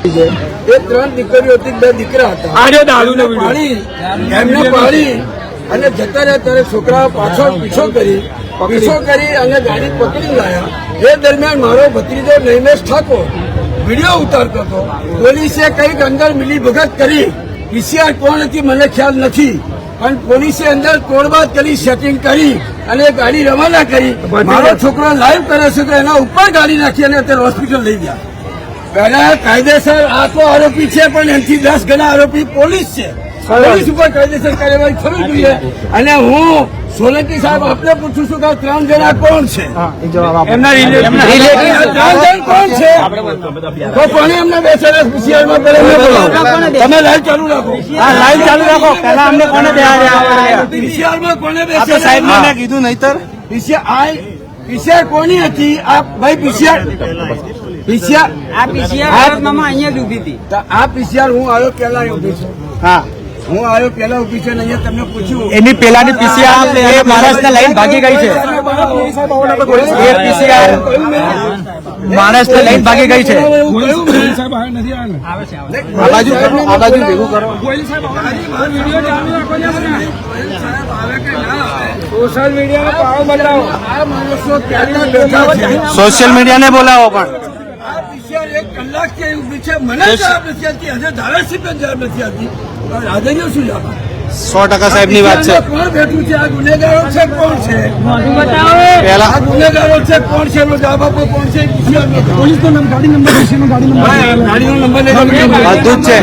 એ 3 દીકરીઓ હતી, 2 દીકરા હતા. એમને પાડી અને જતા રહ્યા ત્યારે છોકરા પાછળ પીછો કરી અને ગાડી પકડી લાયા. એ દરમિયાન મારો ભત્રીજો નૈમેશ ઠાકોર વિડીયો ઉતારતો હતો. પોલીસે કઈક અંદર મિલીભગત કરી. પીસીઆર કોણ હતી મને ખ્યાલ નથી, પણ પોલીસે અંદર તોડબાદ કરી, સેટિંગ કરી અને ગાડી રવાના કરી. મારો છોકરો લાઈવ કરે છે તો એના ઉપર ગાડી નાખી અને અત્યારે હોસ્પિટલ લઈ ગયા. પહેલા કાયદેસર આ તો આરોપી છે, પણ એનાથી 10 ગણા આરોપી પોલીસ છે. પોલીસ ઉપર કાયદેસર કાર્યવાહી થવી જોઈએ. અને હું સોલંકી સાહેબ આપને પૂછું છું કે 3 જણા કોણ છે? એમના 3 જણ કોણ છે? તો કોને એમને બેસેલા પીસીઆરમાં તમે લાઈવ ચાલુ રાખો. લાઈવ ચાલુ રાખો. પહેલા અમને કોને પીસીઆરમાં કોને બેસેલા સાહેબ ને કીધું નહીતર પીસીઆર કોની હતી? આ ભાઈ પીસીઆર અહીંયા જ ઉભી હતી. આ પીસીઆર હું આવ્યો પેલા ઉભી છું. હા, હું આવ્યો પેલા ઉભી છે. અહીંયા તમને પૂછ્યું એની પેલાની પીસીઆર મહારાષ્ટ્ર લાઈન ભાગી ગઈ છે. એ પીસીઆર મહારાષ્ટ્ર લાઈન ભાગી ગઈ છે. આ બાજુ ભેગું કરો. સોશિયલ મીડિયાને બોલાવો. પણ આ પીસીઆર 1 કલાકથી ઉભી છે. મને જવાબ નથી આપતી. હજુ ધારાસભ્ય જવાબ નથી આપતી. રાધેયો શું જવાબ? 100% સાહેબની વાત છે. કોણ બેઠું છે? આ ગુનેગારો છે કોણ છે? પહેલા આ ગુનેગારો છે કોણ છે? એનો જવાબ આપો. કોણ છે? પોલીસનો નામ, ગાડી નંબર, ગાડીનો નંબર બધું જ છે.